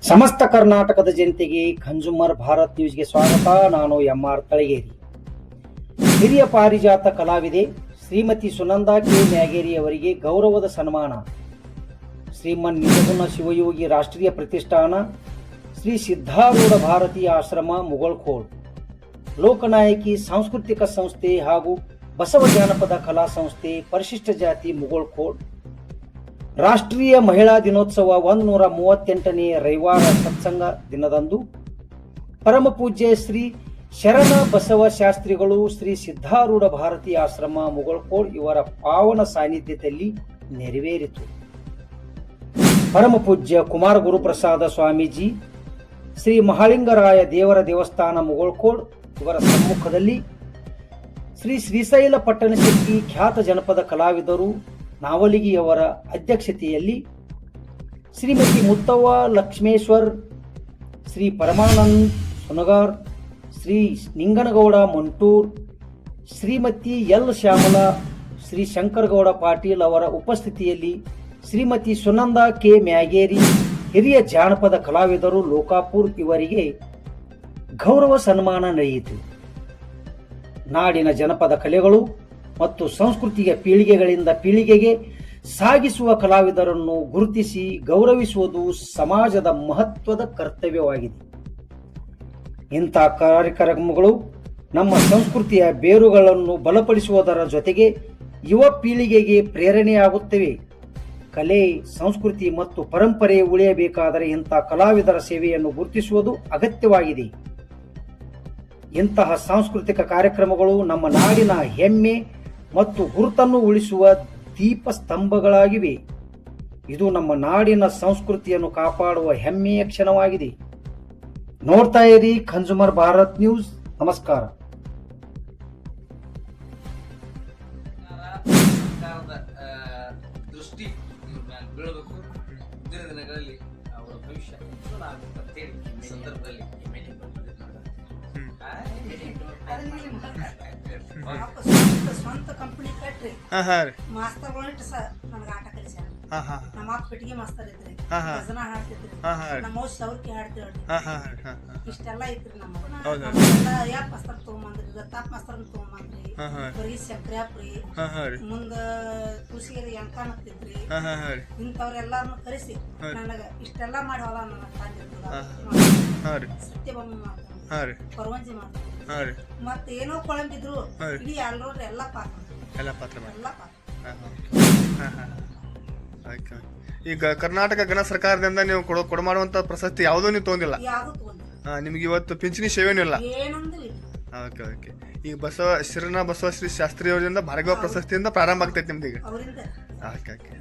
ಸಮಸ್ತ ಕರ್ನಾಟಕದ ಜನತೆಗೆ ಕನ್ಸ್ಯೂಮರ್ ಭಾರತ್ ನ್ಯೂಸ್ಗೆ ಸ್ವಾಗತ. ನಾನು MR ತಳಗೇರಿ. ಹಿರಿಯ ಪಾರಿಜಾತ ಕಲಾವಿದೆ ಶ್ರೀಮತಿ ಸುನಂದಾ ಕೆ ಮ್ಯಾಗೇರಿ ಅವರಿಗೆ ಗೌರವದ ಸನ್ಮಾನ. ಶ್ರೀಮನ್ ನಿಜಗುಣ ಶಿವಯೋಗಿ ರಾಷ್ಟ್ರೀಯ ಪ್ರತಿಷ್ಠಾನ, ಶ್ರೀ ಸಿದ್ಧಾರೂಢ ಭಾರತೀಯ ಆಶ್ರಮ ಮುಗಳಖೋಲ್, ಲೋಕನಾಯಕಿ ಸಾಂಸ್ಕೃತಿಕ ಸಂಸ್ಥೆ ಹಾಗೂ ಬಸವ ಜಾನಪದ ಕಲಾ ಸಂಸ್ಥೆ ಪರಿಶಿಷ್ಟ ಜಾತಿ ಮುಗಳಖೋಲ್, ರಾಷ್ಟ್ರೀಯ ಮಹಿಳಾ ದಿನೋತ್ಸವ 138ನೇ ರವಿವಾರ ಸತ್ಸಂಗ ದಿನದಂದು ಪರಮ ಪೂಜ್ಯ ಶ್ರೀ ಶರಣ ಬಸವ ಶಾಸ್ತ್ರಿಗಳು ಶ್ರೀ ಸಿದ್ಧಾರೂಢ ಭಾರತೀಯ ಆಶ್ರಮ ಮುಗಳಖೋಲ್ ಇವರ ಪಾವನ ಸಾನ್ನಿಧ್ಯದಲ್ಲಿ ನೆರವೇರಿತು. ಪರಮ ಪೂಜ್ಯ ಕುಮಾರ ಗುರುಪ್ರಸಾದ ಸ್ವಾಮೀಜಿ, ಶ್ರೀ ಮಹಾಲಿಂಗರಾಯ ದೇವರ ದೇವಸ್ಥಾನ ಮುಗಳಖೋಲ್ ಇವರ ಸಮ್ಮುಖದಲ್ಲಿ ಶ್ರೀ ಶ್ರೀಶೈಲ ಪಟ್ಟಣಶೆಟ್ಟಿ ಖ್ಯಾತ ಜನಪದ ಕಲಾವಿದರು ನಾವಲಿಗಿಯವರ ಅಧ್ಯಕ್ಷತೆಯಲ್ಲಿ ಶ್ರೀಮತಿ ಮುತ್ತವ್ವ ಲಕ್ಷ್ಮೇಶ್ವರ್, ಶ್ರೀ ಪರಮಾನಂದ್ ಸುನಗಾರ್, ಶ್ರೀ ನಿಂಗನಗೌಡ ಮಂಟೂರ್, ಶ್ರೀಮತಿ ಎಲ್ ಶ್ಯಾಮಲಾ, ಶ್ರೀ ಶಂಕರಗೌಡ ಪಾಟೀಲ್ ಅವರ ಉಪಸ್ಥಿತಿಯಲ್ಲಿ ಶ್ರೀಮತಿ ಸುನಂದಾ ಕೆ ಮ್ಯಾಗೇರಿ ಹಿರಿಯ ಜಾನಪದ ಕಲಾವಿದರು ಲೋಕಾಪುರ್ ಇವರಿಗೆ ಗೌರವ ಸನ್ಮಾನ ನಡೆಯಿತು. ನಾಡಿನ ಜನಪದ ಕಲೆಗಳು ಮತ್ತು ಸಂಸ್ಕೃತಿಯ ಪೀಳಿಗೆಗಳಿಂದ ಪೀಳಿಗೆಗೆ ಸಾಗಿಸುವ ಕಲಾವಿದರನ್ನು ಗುರುತಿಸಿ ಗೌರವಿಸುವುದು ಸಮಾಜದ ಮಹತ್ವದ ಕರ್ತವ್ಯವಾಗಿದೆ. ಇಂಥ ಕಾರ್ಯಕ್ರಮಗಳು ನಮ್ಮ ಸಂಸ್ಕೃತಿಯ ಬೇರುಗಳನ್ನು ಬಲಪಡಿಸುವುದರ ಜೊತೆಗೆ ಯುವ ಪೀಳಿಗೆಗೆ ಪ್ರೇರಣೆಯಾಗುತ್ತವೆ. ಕಲೆ, ಸಂಸ್ಕೃತಿ ಮತ್ತು ಪರಂಪರೆ ಉಳಿಯಬೇಕಾದರೆ ಇಂಥ ಕಲಾವಿದರ ಸೇವೆಯನ್ನು ಗುರುತಿಸುವುದು ಅಗತ್ಯವಾಗಿದೆ. ಇಂತಹ ಸಾಂಸ್ಕೃತಿಕ ಕಾರ್ಯಕ್ರಮಗಳು ನಮ್ಮ ನಾಡಿನ ಹೆಮ್ಮೆ ಮತ್ತು ಗುರುತನ್ನು ಉಳಿಸುವ ದೀಪ ಸ್ತಂಭಗಳಾಗಿವೆ. ಇದು ನಮ್ಮ ನಾಡಿನ ಸಂಸ್ಕೃತಿಯನ್ನು ಕಾಪಾಡುವ ಹೆಮ್ಮೆಯ ಕ್ಷಣವಾಗಿದೆ. ನೋಡ್ತಾ ಇರಿ ಕನ್ಸ್ಯೂಮರ್ ಭಾರತ್ ನ್ಯೂಸ್. ನಮಸ್ಕಾರ. ದೃಷ್ಟಿ ಬೀಳಬೇಕು. ಮುಂದಿನ ದಿನಗಳಲ್ಲಿ ಅವರ ಭವಿಷ್ಯ ಸಂದರ್ಭದಲ್ಲಿ ಸ್ವಂತ ಕಂಪನಿ ಕಟ್ರಿ ಮಾಸ್ತರ್ಗಳಿಟ್ಟು ನನಗೆ ಆಟ ಕಲಿಸ್ಯಾರ. ನಮ್ಮ ಅಪ್ಪ ಪೆಟ್ಟಿಗೆ ಮಾಸ್ತರ್ ಇದ್ರಿ, ಭಜನ ಹಾಡ್ತಿದ್ರಿ, ನಮ್ಮ ಸೌರ್ಕಿ ಹಾಡ್ತಿವ್ರಿ, ಇಷ್ಟೆಲ್ಲ ಐತ್ರಿ. ನಮ್ಮೆಲ್ಲ ಯಾಪ್ ಮಾಸ್ತರ್ ತಗೊಂಬಂದ್ರಿ, ದತ್ತಾಪ್ ಮಾಸ್ತರ್ ತಗೊಂಬಂದ್ರಿ, ಬರೀ ಸಕ್ರ್ಯಾಪ್ರಿ, ಮುಂದ ತುಳಸಿಗೇರಿ ಅಂಕಾನ್ ಹತ್ತಿದ್ರಿ. ಇಂಥವ್ರೆಲ್ಲಾರನ್ನು ಕರೆಸಿ ನನಗ ಇಷ್ಟೆಲ್ಲ ಮಾಡಿ ಹೊಲ ನನ್ನ ತಂದಿರ್ತದ. ಸತ್ಯಭಾಮ ಮಾಡ್ತಾನೆ, ಪರವಂಜಿ ಮಾಡ್ತಾನೆ, ಮತ್ತೆ ಏನೋ ಕೊಳಂಬಿದ್ರು ಇಡೀ ಅಲ್ರೋಡ್ ಎಲ್ಲ ಪಾತ್ರ. ಈಗ ಕರ್ನಾಟಕ ಗಣ ಸರ್ಕಾರದಿಂದ ನೀವು ಕೊಡಮಾಡುವಂತ ಪ್ರಶಸ್ತಿ ಯಾವುದೂ ನೀವು ತಗೊಂಡಿಲ್ಲ? ನಿಮ್ಗೆ ಇವತ್ತು ಪಿಂಚಣಿ ಸೇವೆನೂ ಇಲ್ಲ? Okay okay. ಈಗ ಶರಣ ಬಸವ ಶ್ರೀ ಶಾಸ್ತ್ರಿ ಅವರಿಂದ ಭಾರ್ಗವ ಪ್ರಶಸ್ತಿಯಿಂದ ಪ್ರಾರಂಭ ಆಗ್ತೈತಿ ನಿಮ್ದು ಈಗ? Okay okay.